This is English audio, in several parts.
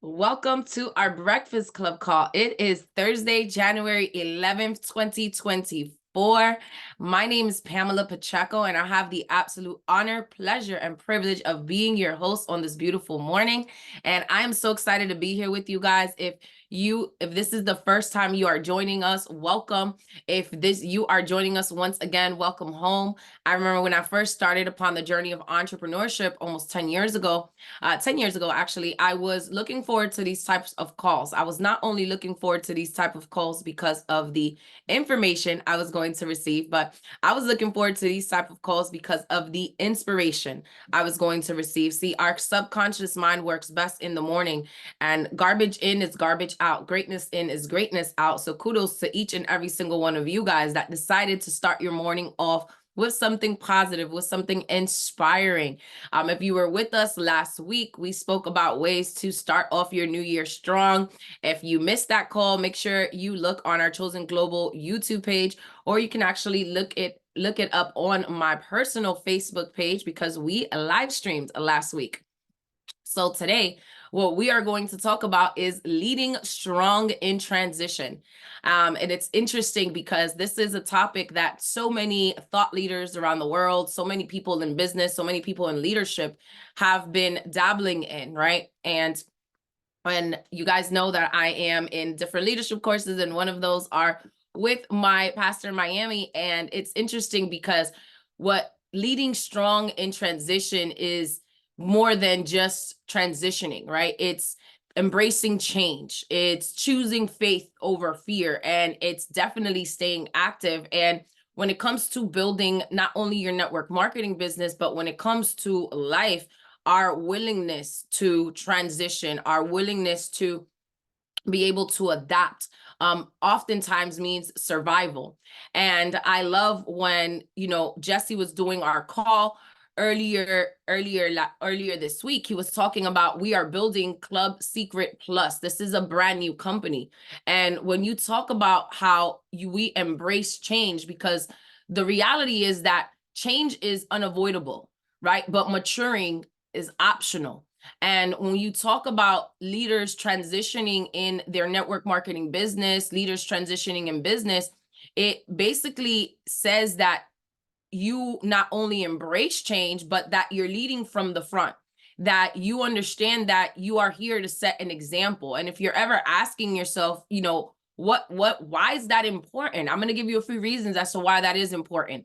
Welcome to our Breakfast Club call. It is Thursday, January 11th, 2024. My name is Pamela Pacheco, and I have the absolute honor, pleasure, and privilege of being your host on this beautiful morning. And I am so excited to be here with you guys. If this is the first time you are joining us, welcome. If you are joining us once again, welcome home. I remember when I first started upon the journey of entrepreneurship almost 10 years ago, actually, I was looking forward to these types of calls. I was not only looking forward to these type of calls because of the information I was going to receive, but I was looking forward to these type of calls because of the inspiration I was going to receive. See, our subconscious mind works best in the morning, and garbage in is garbage out. Greatness in is greatness out. So kudos to each and every single one of you guys that decided to start your morning off with something positive, with something inspiring. If you were with us last week, we spoke about ways to start off your new year strong. If you missed that call, make sure you look on our Chosen Global YouTube page, or you can actually look it up on my personal Facebook page because we live streamed last week. So today, what we are going to talk about is leading strong in transition. And it's interesting because this is a topic that so many thought leaders around the world, so many people in business, so many people in leadership have been dabbling in, right? And when you guys know that I am in different leadership courses, and one of those are with my pastor in Miami. And it's interesting because what leading strong in transition is more than just transitioning, right? It's embracing change. It's choosing faith over fear, and it's definitely staying active. And when it comes to building not only your network marketing business, but when it comes to life, our willingness to transition, our willingness to be able to adapt, oftentimes means survival. And I love when, Jesse was doing our call earlier this week. He was talking about, we are building Club Secret Plus. This is a brand new company. And when you talk about how we embrace change, because the reality is that change is unavoidable, right? But maturing is optional. And when you talk about leaders transitioning in their network marketing business, leaders transitioning in business, it basically says that you not only embrace change, but that you're leading from the front, that you understand that you are here to set an example. And if you're ever asking yourself, why is that important? I'm going to give you a few reasons as to why that is important.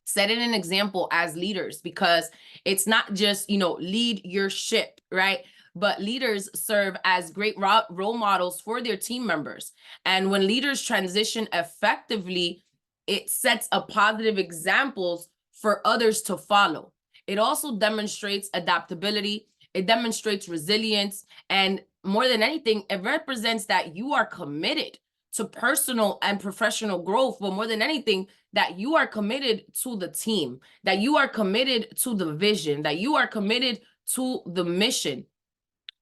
Setting an example as leaders, because it's not just, lead your ship, right? But leaders serve as great role models for their team members. And when leaders transition effectively, it sets a positive examples for others to follow. It also demonstrates adaptability. It demonstrates resilience. And more than anything, it represents that you are committed to personal and professional growth, but more than anything, that you are committed to the team, that you are committed to the vision, that you are committed to the mission.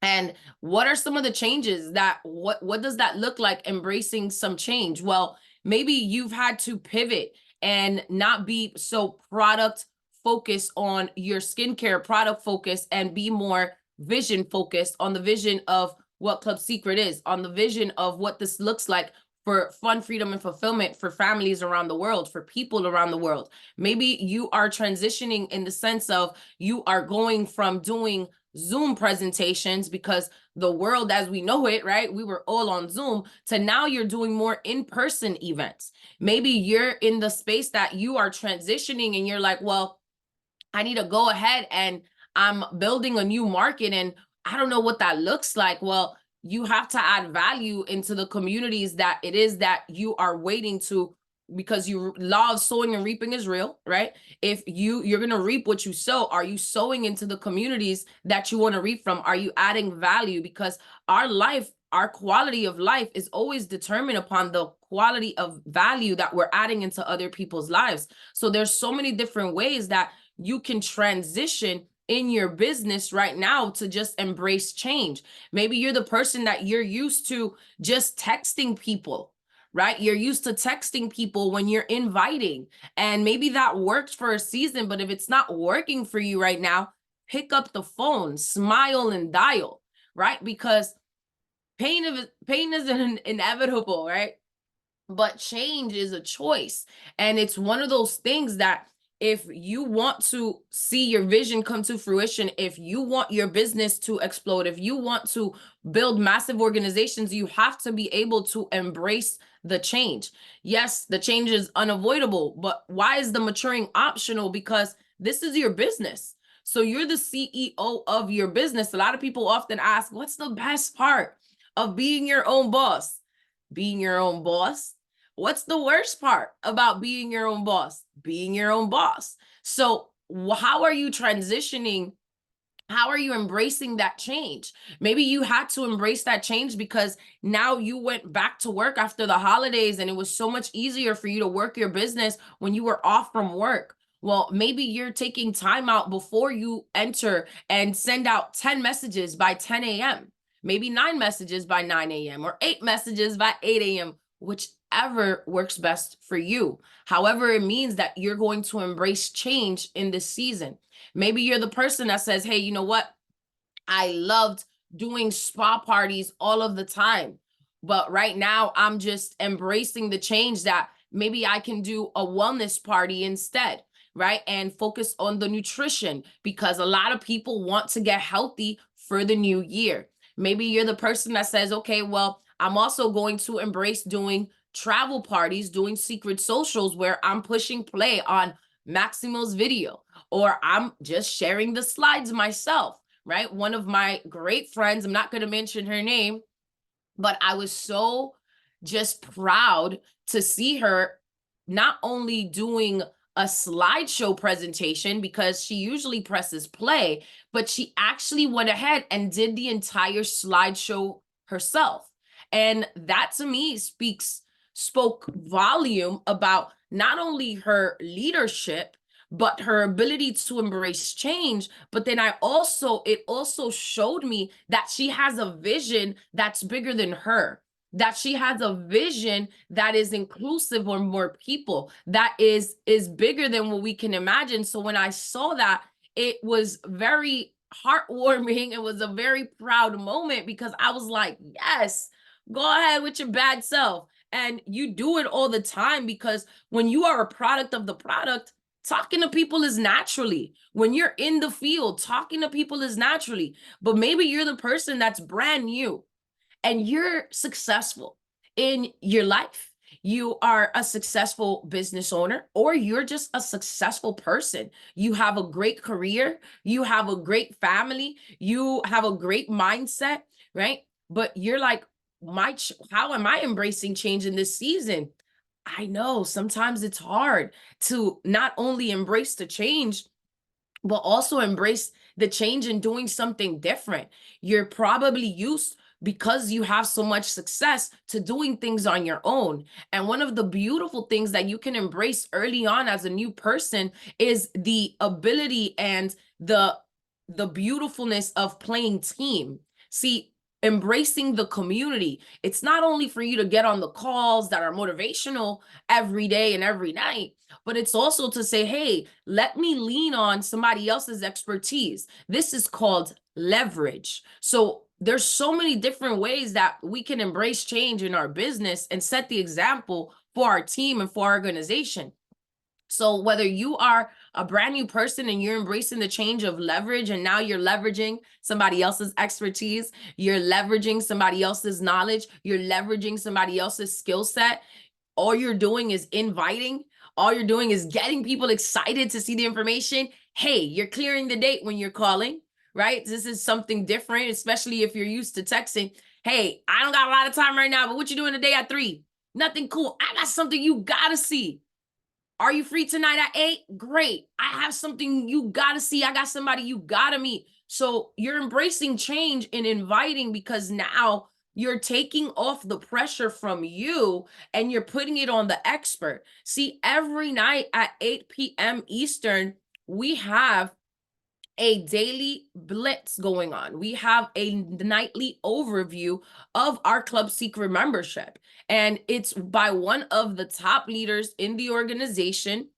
And what are some of the changes that, what does that look like, embracing some change? Well, maybe you've had to pivot and not be so product focused on your skincare product focus, and be more vision focused on the vision of what Club Secret is, on the vision of what this looks like for fun, freedom, and fulfillment for families around the world, for people around the world. Maybe you are transitioning in the sense of you are going from doing Zoom presentations, because the world as we know it, right, we were all on Zoom, to now you're doing more in-person events. Maybe you're in the space that you are transitioning and you're like, well, I need to go ahead and I'm building a new market and I don't know what that looks like. Well, you have to add value into the communities that it is that you are waiting to, because you law of sowing and reaping is real, right? If you're going to reap what you sow, are you sowing into the communities that you want to reap from? Are you adding value? Because our life, our quality of life is always determined upon the quality of value that we're adding into other people's lives. So there's so many different ways that you can transition in your business right now to just embrace change. Maybe you're the person that you're used to just texting people, right? You're used to texting people when you're inviting, and maybe that worked for a season, but if it's not working for you right now, pick up the phone, smile and dial, right? Because pain is inevitable, right? But change is a choice. And it's one of those things that if you want to see your vision come to fruition, if you want your business to explode, if you want to build massive organizations, you have to be able to embrace the change. Yes, the change is unavoidable, but why is the maturing optional? Because this is your business. So you're the CEO of your business. A lot of people often ask, what's the best part of being your own boss? Being your own boss. What's the worst part about being your own boss? Being your own boss. So how are you transitioning? How are you embracing that change? Maybe you had to embrace that change because now you went back to work after the holidays and it was so much easier for you to work your business when you were off from work. Well, maybe you're taking time out before you enter and send out 10 messages by 10 a.m., maybe 9 messages by 9 a.m., or 8 messages by 8 a.m., whichever works best for you. However, it means that you're going to embrace change in this season. Maybe you're the person that says, hey, you know what? I loved doing spa parties all of the time. But right now, I'm just embracing the change that maybe I can do a wellness party instead, right? And focus on the nutrition because a lot of people want to get healthy for the new year. Maybe you're the person that says, okay, well, I'm also going to embrace doing travel parties, doing secret socials where I'm pushing play on Maximo's video, or I'm just sharing the slides myself, right? One of my great friends, I'm not going to mention her name, but I was so just proud to see her not only doing a slideshow presentation because she usually presses play, but she actually went ahead and did the entire slideshow herself. And that to me spoke volume about not only her leadership, but her ability to embrace change. But then it also showed me that she has a vision that's bigger than her, that she has a vision that is inclusive of more people, that is bigger than what we can imagine. So when I saw that, it was very heartwarming. It was a very proud moment because I was like, yes, go ahead with your bad self. And you do it all the time because when you are a product of the product, talking to people is naturally. When you're in the field, talking to people is naturally. But maybe you're the person that's brand new and you're successful in your life. You are a successful business owner, or you're just a successful person. You have a great career, you have a great family, you have a great mindset, right? But you're like, how am I embracing change in this season? I know sometimes it's hard to not only embrace the change, but also embrace the change in doing something different. You're probably used, because you have so much success, to doing things on your own. And one of the beautiful things that you can embrace early on as a new person is the ability and the beautifulness of playing team. See, embracing the community. It's not only for you to get on the calls that are motivational every day and every night, but it's also to say, hey, let me lean on somebody else's expertise. This is called leverage. So there's so many different ways that we can embrace change in our business and set the example for our team and for our organization. So whether you are a brand new person and you're embracing the change of leverage, and now you're leveraging somebody else's expertise, you're leveraging somebody else's knowledge, you're leveraging somebody else's skill set, all you're doing is inviting, all you're doing is getting people excited to see the information. Hey, you're clearing the date when you're calling, right? This is something different, especially if you're used to texting. Hey, I don't got a lot of time right now, but what you doing today at 3? Nothing cool. I got something you gotta see. Are you free tonight at 8? Great. I have something you gotta see. I got somebody you gotta meet. So you're embracing change and inviting, because now you're taking off the pressure from you and you're putting it on the expert. See, every night at 8 p.m. Eastern, we have a daily blitz going on. We have a nightly overview of our Club Secret membership, and it's by one of the top leaders in the organization,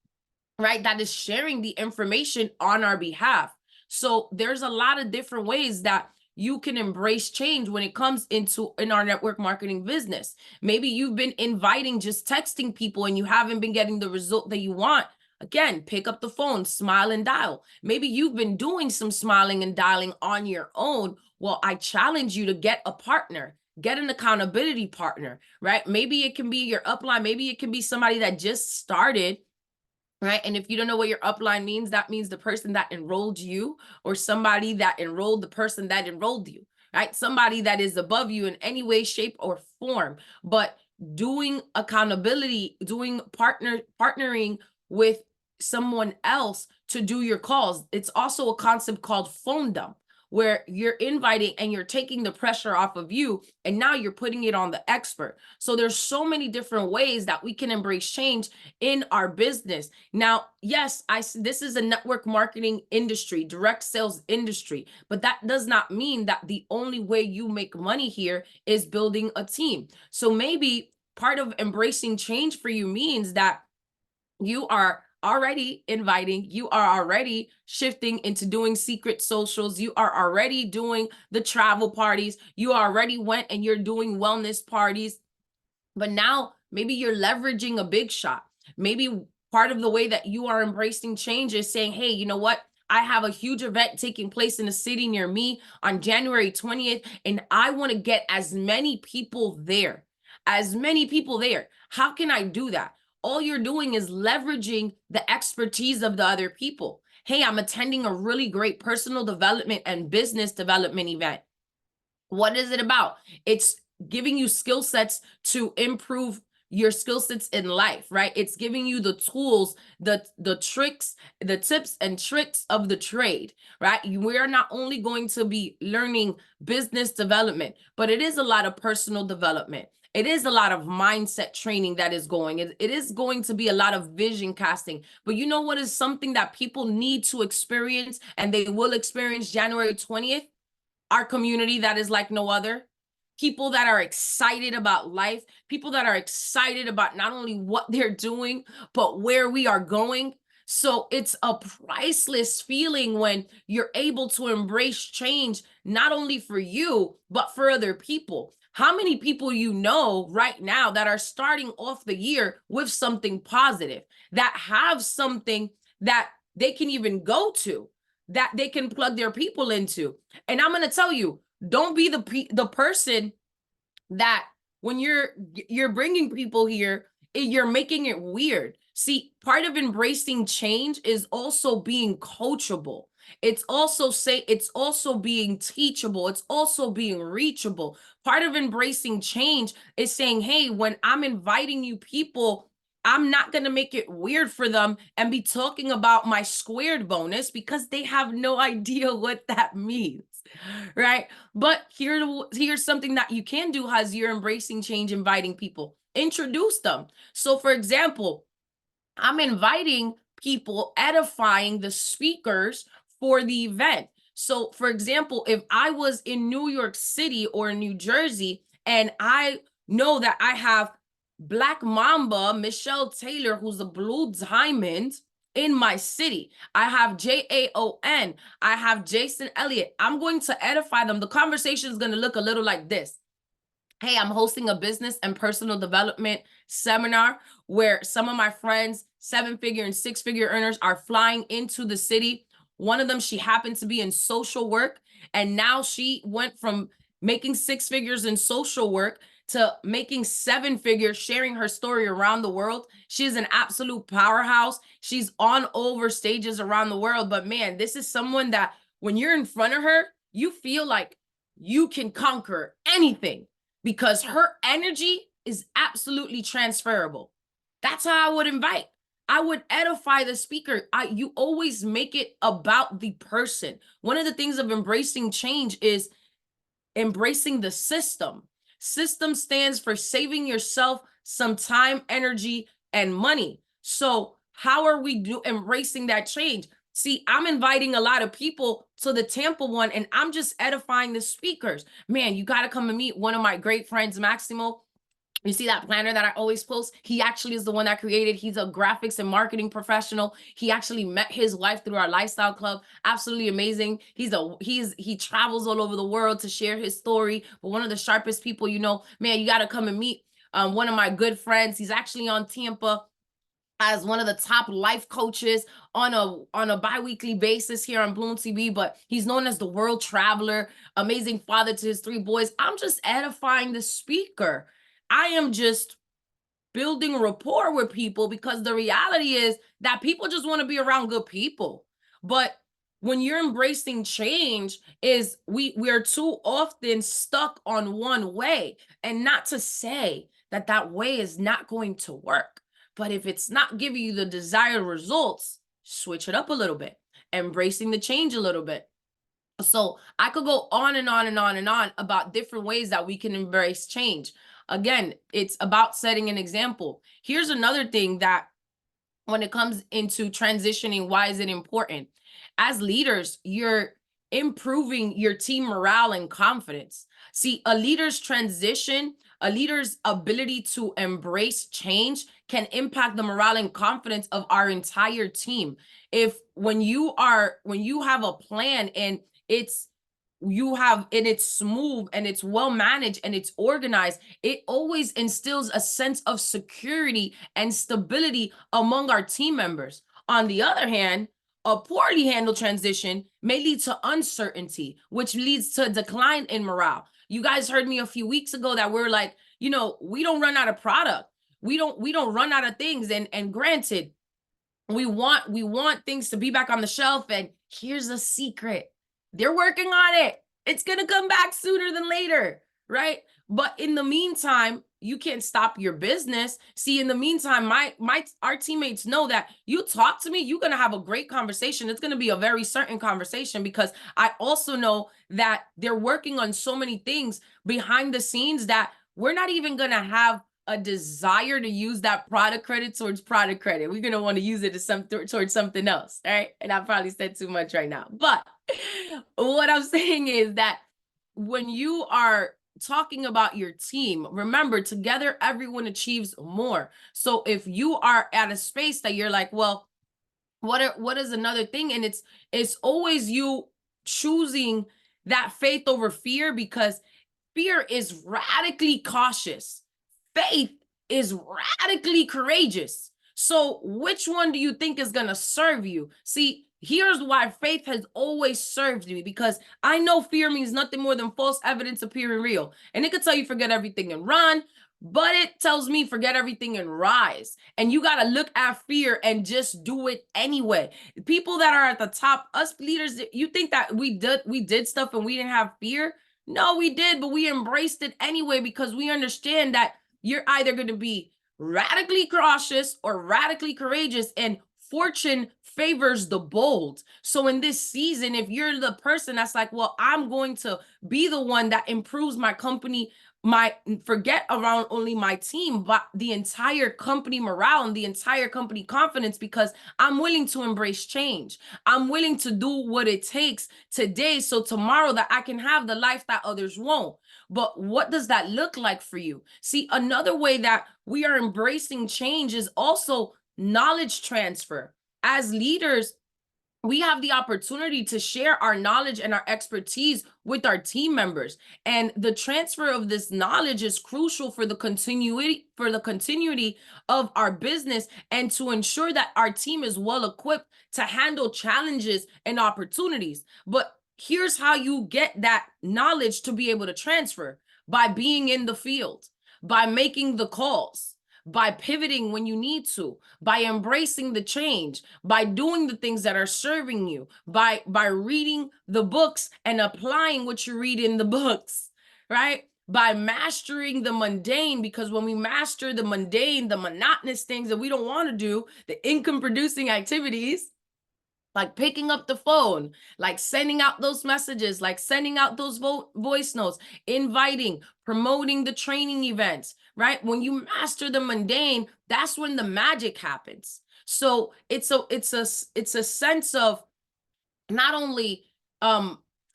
right, that is sharing the information on our behalf. So there's a lot of different ways that you can embrace change when it comes in our network marketing business. Maybe you've been inviting, just texting people, and you haven't been getting the result that you want. Again, pick up the phone, smile and dial. Maybe you've been doing some smiling and dialing on your own. Well, I challenge you to get a partner, get an accountability partner, right? Maybe it can be your upline. Maybe it can be somebody that just started, right? And if you don't know what your upline means, that means the person that enrolled you, or somebody that enrolled the person that enrolled you, right? Somebody that is above you in any way, shape, or form. But doing accountability, doing partnering with someone else to do your calls. It's also a concept called phone dump, where you're inviting and you're taking the pressure off of you, and now you're putting it on the expert. So there's so many different ways that we can embrace change in our business. Now, yes, this is a network marketing industry, direct sales industry, but that does not mean that the only way you make money here is building a team. So maybe part of embracing change for you means that you are already inviting, you are already shifting into doing secret socials, you are already doing the travel parties, you already went and you're doing wellness parties. But now maybe you're leveraging a big shot. Maybe part of the way that you are embracing change is saying, hey, you know what? I have a huge event taking place in a city near me on January 20th, and I want to get as many people there. As many people there. How can I do that? All you're doing is leveraging the expertise of the other people. Hey, I'm attending a really great personal development and business development event. What is it about? It's giving you skill sets to improve your skill sets in life, right? It's giving you the tools, the tricks, the tips and tricks of the trade, right? We are not only going to be learning business development, but it is a lot of personal development. It is a lot of mindset training that is going. It is going to be a lot of vision casting. But you know what is something that people need to experience, and they will experience January 20th? Our community that is like no other. People that are excited about life, people that are excited about not only what they're doing, but where we are going. So it's a priceless feeling when you're able to embrace change, not only for you, but for other people. How many people you know right now that are starting off the year with something positive, that have something that they can even go to, that they can plug their people into? And I'm going to tell you, don't be the person that when you're bringing people here, you're making it weird. See, part of embracing change is also being coachable. It's also being teachable. It's also being reachable. Part of embracing change is saying, hey, when I'm inviting you people, I'm not going to make it weird for them and be talking about my squared bonus, because they have no idea what that means, right? But here's something that you can do as you're embracing change, inviting people. Introduce them. So for example, I'm inviting people, edifying the speakers for the event. So for example, if I was in New York City or New Jersey, and I know that I have Black Mamba, Michelle Taylor, who's a blue diamond in my city. I have JAON. I have Jason Elliott. I'm going to edify them. The conversation is going to look a little like this. Hey, I'm hosting a business and personal development seminar where some of my friends, 7-figure and 6-figure earners, are flying into the city. One of them, she happened to be in social work, and now she went from making 6 figures in social work to making 7 figures, sharing her story around the world. She's an absolute powerhouse. She's on over stages around the world. But man, this is someone that when you're in front of her, you feel like you can conquer anything, because her energy is absolutely transferable. That's how I would invite. I would edify the speaker. You always make it about the person. One of the things of embracing change is embracing the system. System stands for saving yourself some time, energy, and money. So how are we embracing that change? See, I'm inviting a lot of people to the Tampa one, and I'm just edifying the speakers. Man, you got to come and meet one of my great friends, Maximo. You see that planner that I always post? He actually is the one that created. He's a graphics and marketing professional. He actually met his wife through our lifestyle club. Absolutely amazing. He travels all over the world to share his story. But one of the sharpest people, man, you got to come and meet one of my good friends. He's actually on Tampa as one of the top life coaches on a bi-weekly basis here on Bloom TV, but he's known as the world traveler, amazing father to his 3 boys. I'm just edifying the speaker. I am just building rapport with people, because the reality is that people just want to be around good people. But when you're embracing change, is we're too often stuck on one way. And not to say that that way is not going to work, but if it's not giving you the desired results, switch it up a little bit, embracing the change a little bit. So I could go on and on and on and on about different ways that we can embrace change. Again, it's about setting an example. Here's another thing that when it comes into transitioning, why is it important? As leaders, you're improving your team morale and confidence. See, a leader's transition, a leader's ability to embrace change can impact the morale and confidence of our entire team. If when you have a plan and it's it's smooth and it's well managed and it's organized, it always instills a sense of security and stability among our team members. On the other hand, a poorly handled transition may lead to uncertainty, which leads to a decline in morale. You guys heard me a few weeks ago that we're like, we don't run out of product. We don't run out of things. And granted, we want things to be back on the shelf. And here's a secret: they're working on it. It's gonna come back sooner than later, right? But in the meantime, you can't stop your business. See, in the meantime, our teammates know that you talk to me, you're gonna have a great conversation. It's gonna be a very certain conversation, because I also know that they're working on so many things behind the scenes that we're not even gonna have a desire to use that product credit towards product credit. We're gonna want to use it towards something else, right? And I probably said too much right now, but what I'm saying is that when you are talking about your team, remember, together everyone achieves more. So if you are at a space that you're like, well, what is another thing? And it's always you choosing that faith over fear, because fear is radically cautious. Faith is radically courageous. So which one do you think is going to serve you? See, here's why faith has always served me, because I know fear means nothing more than false evidence appearing real. And it could tell you forget everything and run, but it tells me forget everything and rise. And you got to look at fear and just do it anyway. People that are at the top, us leaders, you think that we did stuff and we didn't have fear? No, we did, but we embraced it anyway, because we understand that you're either going to be radically cautious or radically courageous, and fortune favors the bold. So in this season, if you're the person that's like, well, I'm going to be the one that improves my company, forget around only my team, but the entire company morale and the entire company confidence, because I'm willing to embrace change. I'm willing to do what it takes today, so tomorrow that I can have the life that others won't. But what does that look like for you? See, another way that we are embracing change is also knowledge transfer. As leaders, we have the opportunity to share our knowledge and our expertise with our team members. And the transfer of this knowledge is crucial for the continuity of our business, and to ensure that our team is well equipped to handle challenges and opportunities. But here's how you get that knowledge to be able to transfer: by being in the field, by making the calls, by pivoting when you need to, by embracing the change, by doing the things that are serving you, by reading the books and applying what you read in the books, right? By mastering the mundane, because when we master the mundane, the monotonous things that we don't want to do, the income producing activities, like picking up the phone, like sending out those messages, like sending out those voice notes, inviting, promoting the training events, right? When you master the mundane, that's when the magic happens. So it's a sense of not only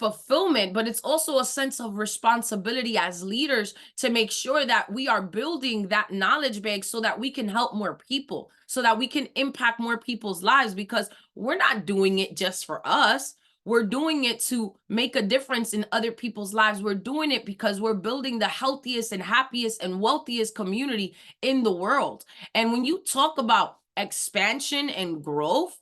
fulfillment, but it's also a sense of responsibility as leaders to make sure that we are building that knowledge bank so that we can help more people, so that we can impact more people's lives, because we're not doing it just for us. We're doing it to make a difference in other people's lives. We're doing it because we're building the healthiest and happiest and wealthiest community in the world. And when you talk about expansion and growth,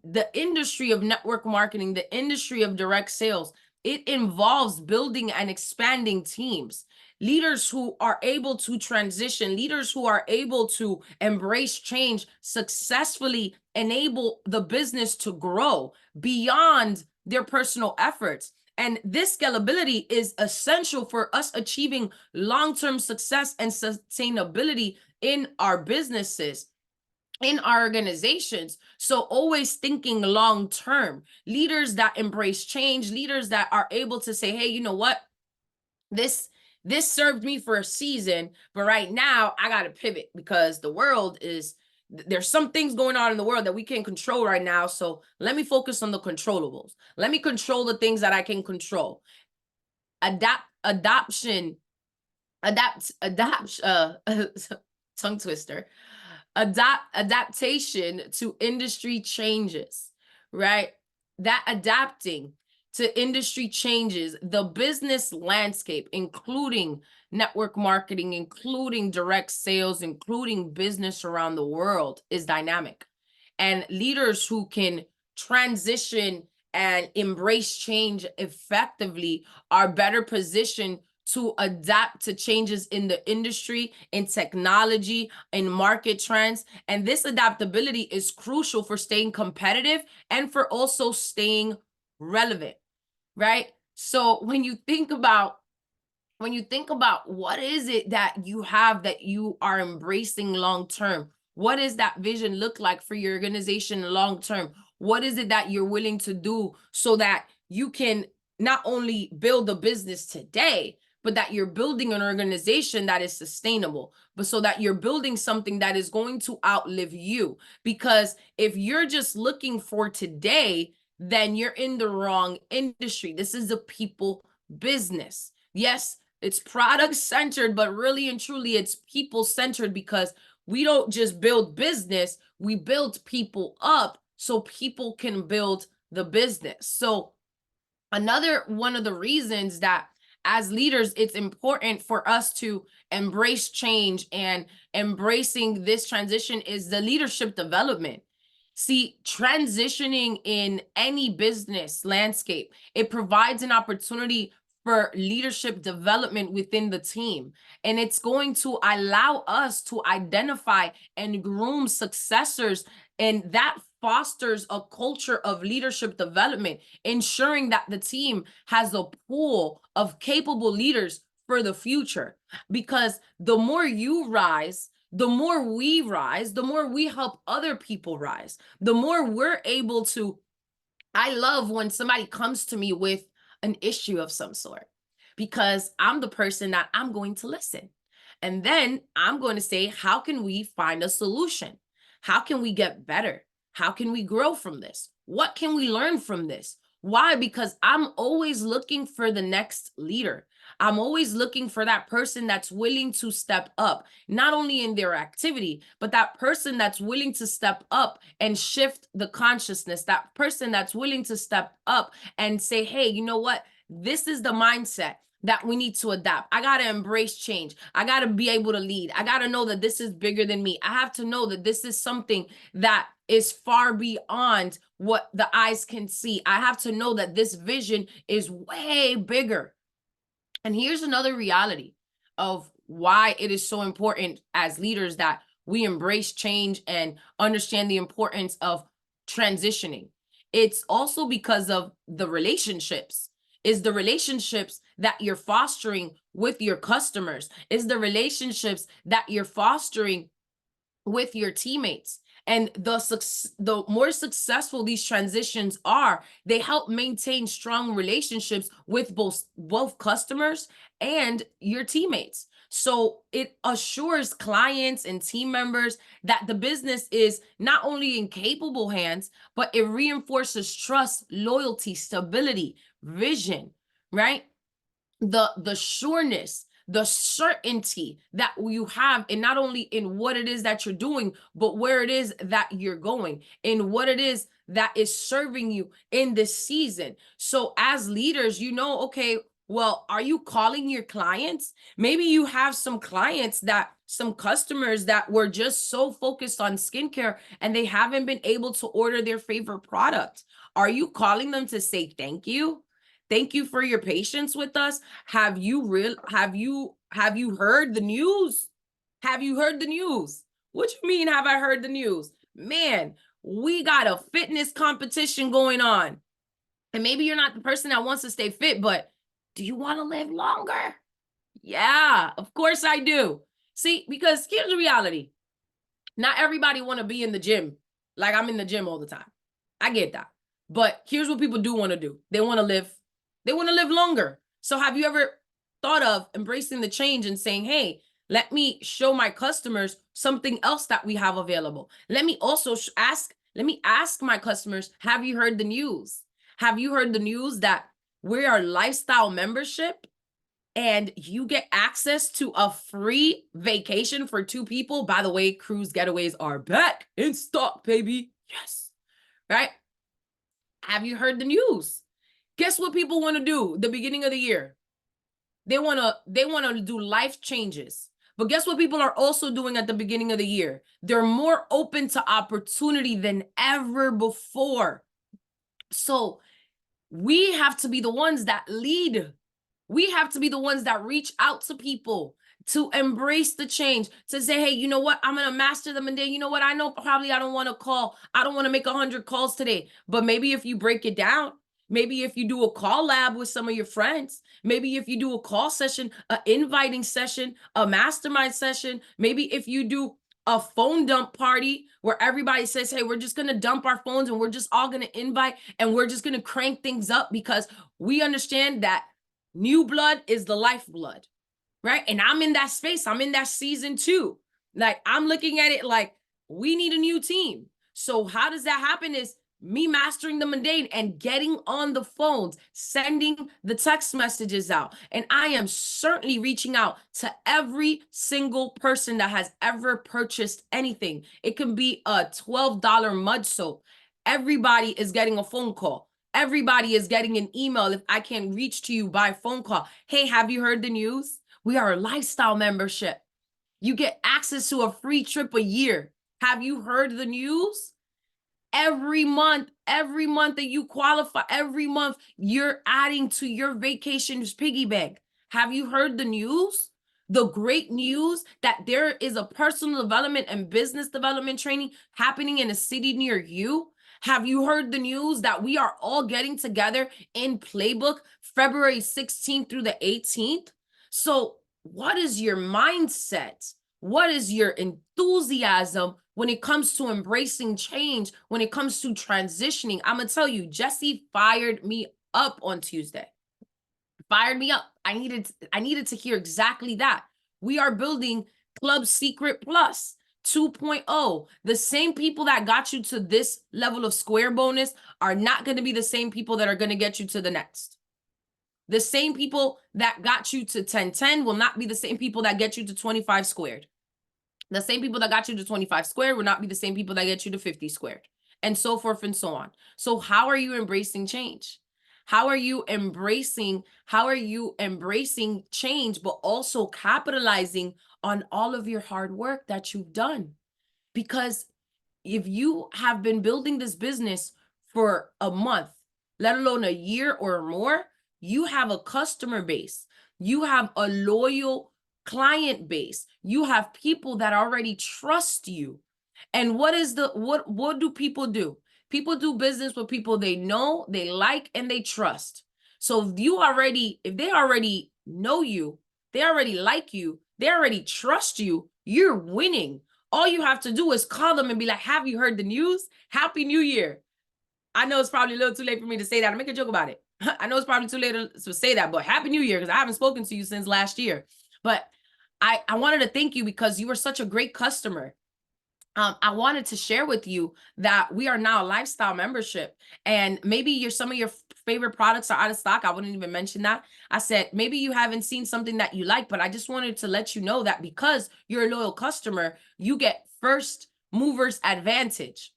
the industry of network marketing, the industry of direct sales, it involves building and expanding teams, leaders who are able to transition, leaders who are able to embrace change, successfully enable the business to grow beyond their personal efforts. And this scalability is essential for us achieving long-term success and sustainability in our businesses, in our organizations. So always thinking long term, leaders that embrace change, leaders that are able to say, hey, you know what, this served me for a season, but right now I got to pivot because the world is, there's some things going on in the world that we can't control right now, so let me focus on the controllables. Let me control the things that I can control. Adoption, tongue twister, adaptation to industry changes, right? That adapting to industry changes, the business landscape, including network marketing, including direct sales, including business around the world, is dynamic. And leaders who can transition and embrace change effectively are better positioned to adapt to changes in the industry, in technology, in market trends. And this adaptability is crucial for staying competitive and for also staying relevant, right? So when you think about what is it that you have that you are embracing long term, what does that vision look like for your organization long term? What is it that you're willing to do so that you can not only build a business today, but that you're building an organization that is sustainable, but so that you're building something that is going to outlive you? Because if you're just looking for today, then you're in the wrong industry. This is a people business. Yes, it's product centered, but really and truly it's people centered, because we don't just build business, we build people up so people can build the business. So another one of the reasons that as leaders, it's important for us to embrace change and embracing this transition is the leadership development. See, transitioning in any business landscape, it provides an opportunity for leadership development within the team. And it's going to allow us to identify and groom successors, and that fosters a culture of leadership development, ensuring that the team has a pool of capable leaders for the future. Because the more you rise, the more we rise, the more we help other people rise, the more we're able to. I love when somebody comes to me with an issue of some sort, because I'm the person that I'm going to listen. And then I'm going to say, how can we find a solution? How can we get better? How can we grow from this? What can we learn from this? Why? Because I'm always looking for the next leader. I'm always looking for that person that's willing to step up, not only in their activity, but that person that's willing to step up and shift the consciousness, that person that's willing to step up and say, hey, you know what? This is the mindset that we need to adapt. I got to embrace change. I got to be able to lead. I got to know that this is bigger than me. I have to know that this is something that is far beyond what the eyes can see. I have to know that this vision is way bigger. And here's another reality of why it is so important as leaders that we embrace change and understand the importance of transitioning. It's also because of the relationships. Is the relationships that you're fostering with your customers, is the relationships that you're fostering with your teammates. And the more successful these transitions are, they help maintain strong relationships with both customers and your teammates. So it assures clients and team members that the business is not only in capable hands, but it reinforces trust, loyalty, stability, vision, right? The sureness, the certainty that you have, and not only in what it is that you're doing, but where it is that you're going, and what it is that is serving you in this season. So as leaders, okay, well, are you calling your clients? Maybe you have some customers that were just so focused on skincare and they haven't been able to order their favorite product. Are you calling them to say thank you? Thank you for your patience with us. Have you heard the news? Have you heard the news? What you mean, have I heard the news? Man, we got a fitness competition going on. And maybe you're not the person that wants to stay fit, but do you want to live longer? Yeah, of course I do. See, because here's the reality. Not everybody want to be in the gym. Like I'm in the gym all the time. I get that. But here's what people do want to do. They want to live longer. So have you ever thought of embracing the change and saying, hey, let me show my customers something else that we have available. Let me also ask my customers, have you heard the news? Have you heard the news that we are lifestyle membership and you get access to a free vacation for 2 people? By the way, cruise getaways are back in stock, baby. Yes. Right? Have you heard the news? Guess what people want to do the beginning of the year? They want to do life changes. But guess what people are also doing at the beginning of the year? They're more open to opportunity than ever before. So we have to be the ones that lead. We have to be the ones that reach out to people to embrace the change, to say, hey, you know what? I'm going to master them. And then, you know what? I know probably I don't want to call. I don't want to make 100 calls today. But maybe if you break it down, maybe if you do a call lab with some of your friends, maybe if you do a call session, an inviting session, a mastermind session, maybe if you do a phone dump party where everybody says, hey, we're just going to dump our phones and we're just all going to invite and we're just going to crank things up because we understand that new blood is the lifeblood, right? And I'm in that space. I'm in that season too. Like I'm looking at it like we need a new team. So how does that happen is me mastering the mundane and getting on the phones, sending the text messages out. And I am certainly reaching out to every single person that has ever purchased anything. It can be a $12 mud soap. Everybody is getting a phone call. Everybody is getting an email if I can reach to you by phone call. Hey, have you heard the news? We are a lifestyle membership. You get access to a free trip a year. Have you heard the news? Every month that you qualify, every month you're adding to your vacations piggy bank. Have you heard the news? The great news that there is a personal development and business development training happening in a city near you. Have you heard the news that we are all getting together in Playbook February 16th through the 18th? So what is your mindset? What is your enthusiasm when it comes to embracing change, when it comes to transitioning? I'm going to tell you, Jesse fired me up on Tuesday. Fired me up. I needed to hear exactly that. We are building Club Secret Plus 2.0. The same people that got you to this level of square bonus are not going to be the same people that are going to get you to the next. The same people that got you to 1010 will not be the same people that get you to 25 squared. The same people that got you to 25 squared will not be the same people that get you to 50 squared, and so forth and so on. So how are you embracing change? How are you embracing change, but also capitalizing on all of your hard work that you've done? Because if you have been building this business for a month, let alone a year or more, you have a customer base. You have a loyal client base. You have people that already trust you. And what do people do? People do business with people they know, they like, and they trust. So if they already know you, they already like you, they already trust you, you're winning. All you have to do is call them and be like, have you heard the news? Happy New Year. I know it's probably a little too late for me to say that. I make a joke about it. I know it's probably too late to say that, but Happy New Year, because I haven't spoken to you since last year. But I wanted to thank you because you were such a great customer. I wanted to share with you that we are now a lifestyle membership, and maybe some of your favorite products are out of stock. I wouldn't even mention that. I said maybe you haven't seen something that you like, but I just wanted to let you know that because you're a loyal customer, you get first movers advantage,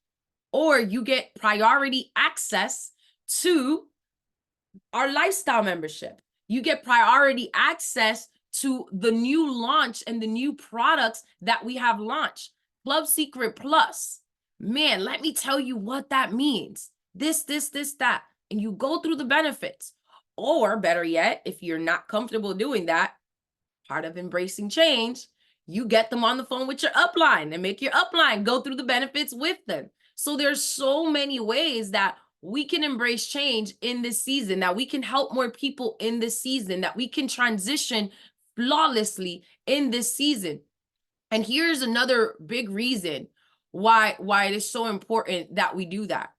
or you get priority access to our lifestyle membership. You get priority access to the new launch and the new products that we have launched. Club Secret Plus. Man, let me tell you what that means. This, that. And you go through the benefits. Or better yet, if you're not comfortable doing that, part of embracing change, you get them on the phone with your upline and make your upline go through the benefits with them. So there's so many ways that we can embrace change in this season, that we can help more people in this season, that we can transition flawlessly in this season. And here's another big reason why it is so important that we do that.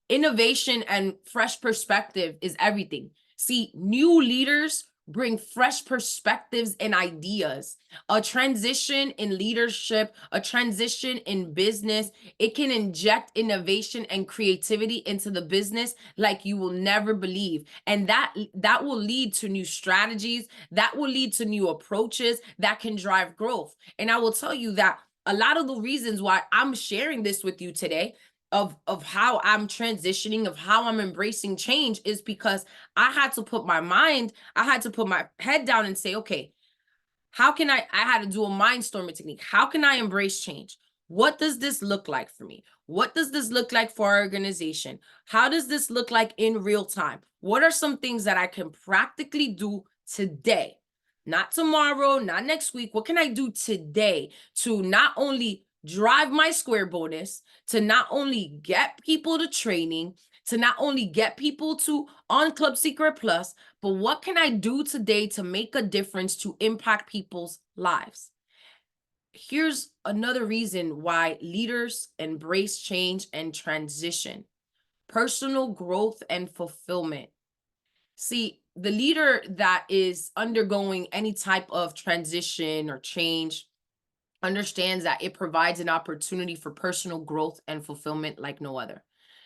Innovation and fresh perspective is everything. See, new leaders bring fresh perspectives and ideas. A transition in leadership, a transition in business, it can inject innovation and creativity into the business like you will never believe. And that will lead to new strategies, that will lead to new approaches that can drive growth. And I will tell you that a lot of the reasons why I'm sharing this with you today of how I'm transitioning, of how I'm embracing change, is because I had to put my head down and say, okay, how can I had to do a mindstorming technique. How can I embrace change? What does this look like for me? What does this look like for our organization? How does this look like in real time? What are some things that I can practically do today? Not tomorrow, not next week. What can I do today to not only drive my square bonus, to not only get people to training, to not only get people to on Club Secret Plus, but what can I do today to make a difference to impact people's lives? Here's another reason why leaders embrace change and transition: personal growth and fulfillment. See, the leader that is undergoing any type of transition or change understands that it provides an opportunity for personal growth and fulfillment like no other.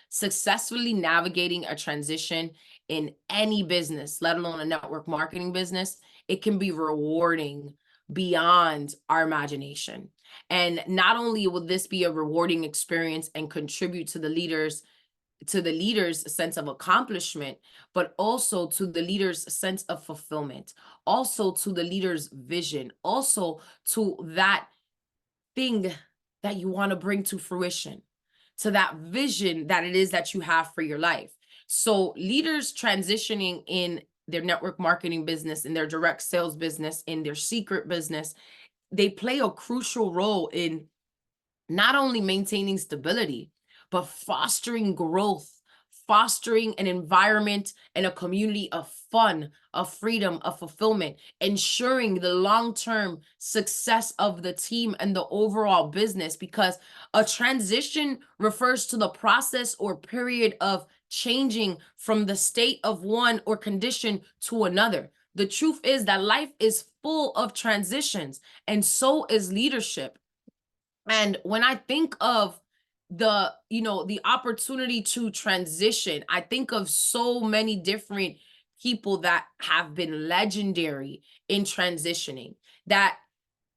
Successfully navigating a transition in any business, let alone a network marketing business, it can be rewarding beyond our imagination. And not only will this be a rewarding experience and contribute to the leader's sense of accomplishment, but also to the leader's sense of fulfillment, also to the leader's vision, also to that thing that you want to bring to fruition, to that vision that it is that you have for your life. So leaders transitioning in their network marketing business, in their direct sales business, in their secret business, they play a crucial role in not only maintaining stability, but fostering growth, fostering an environment and a community of fun, of freedom, of fulfillment, ensuring the long-term success of the team and the overall business, because a transition refers to the process or period of changing from the state of one or condition to another. The truth is that life is full of transitions, and so is leadership. And when I think of the opportunity to transition, I think of so many different people that have been legendary in transitioning. That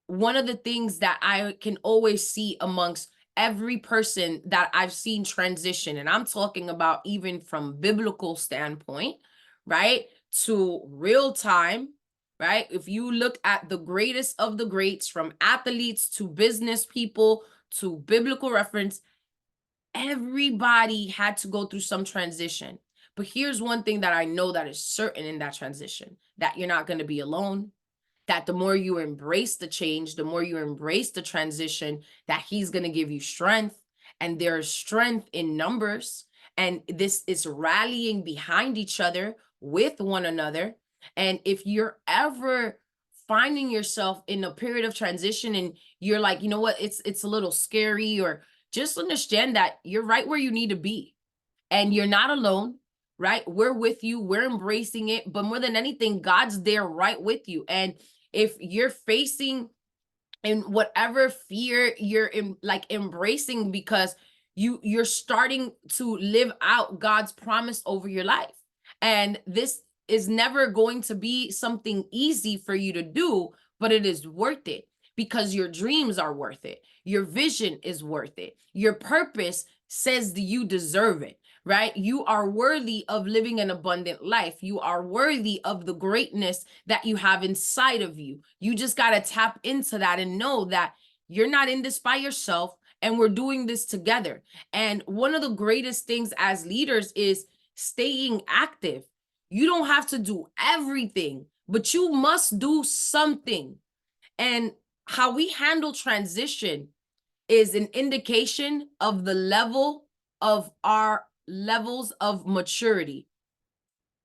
one of the things that I can always see amongst every person that I've seen transition, and I'm talking about even from biblical standpoint, right, to real time, right? If you look at the greatest of the greats, from athletes to business people to biblical reference, everybody had to go through some transition. But here's one thing that I know that is certain in that transition: that you're not going to be alone, that the more you embrace the change, the more you embrace the transition, that he's going to give you strength. And there's strength in numbers. And this is rallying behind each other with one another. And if you're ever finding yourself in a period of transition and you're like, you know what, it's a little scary, or just understand that you're right where you need to be and you're not alone, right? We're with you, we're embracing it. But more than anything, God's there right with you. And if you're facing and whatever fear you're in, like embracing, because you're starting to live out God's promise over your life. And this is never going to be something easy for you to do, but it is worth it, because your dreams are worth it. Your vision is worth it. Your purpose says that you deserve it, right? You are worthy of living an abundant life. You are worthy of the greatness that you have inside of you. You just got to tap into that and know that you're not in this by yourself, and we're doing this together. And one of the greatest things as leaders is staying active. You don't have to do everything, but you must do something. And how we handle transition is an indication of the level of our levels of maturity.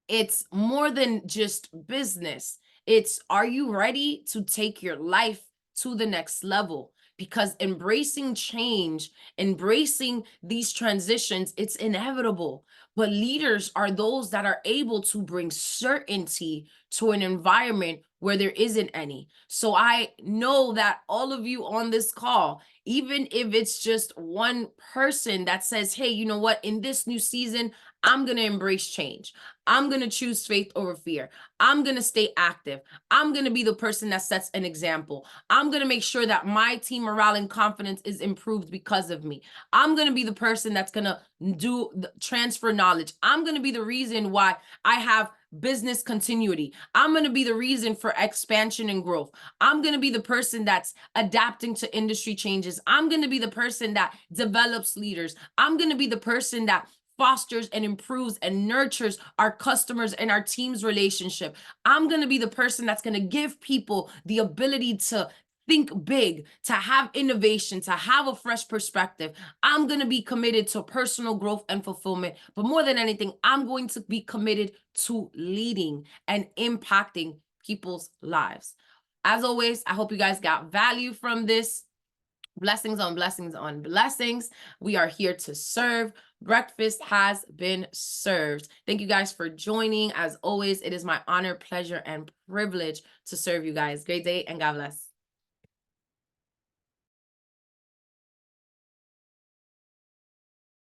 It's more than just business. It's, are you ready to take your life to the next level? Because embracing change, embracing these transitions, it's inevitable. But leaders are those that are able to bring certainty to an environment where there isn't any. So I know that all of you on this call, even if it's just one person that says, hey, you know what, in this new season, I'm going to embrace change. I'm going to choose faith over fear. I'm going to stay active. I'm going to be the person that sets an example. I'm going to make sure that my team morale and confidence is improved because of me. I'm going to be the person that's going to transfer knowledge. I'm going to be the reason why I have business continuity. I'm going to be the reason for expansion and growth. I'm going to be the person that's adapting to industry changes. I'm going to be the person that develops leaders. I'm going to be the person that fosters and improves and nurtures our customers and our team's relationship. I'm going to be the person that's going to give people the ability to think big, to have innovation, to have a fresh perspective. I'm going to be committed to personal growth and fulfillment. But more than anything, I'm going to be committed to leading and impacting people's lives. As always, I hope you guys got value from this. Blessings on blessings on blessings. We are here to serve. Breakfast has been served. Thank you guys for joining. As always, it is my honor, pleasure, and privilege to serve you guys. Great day and God bless.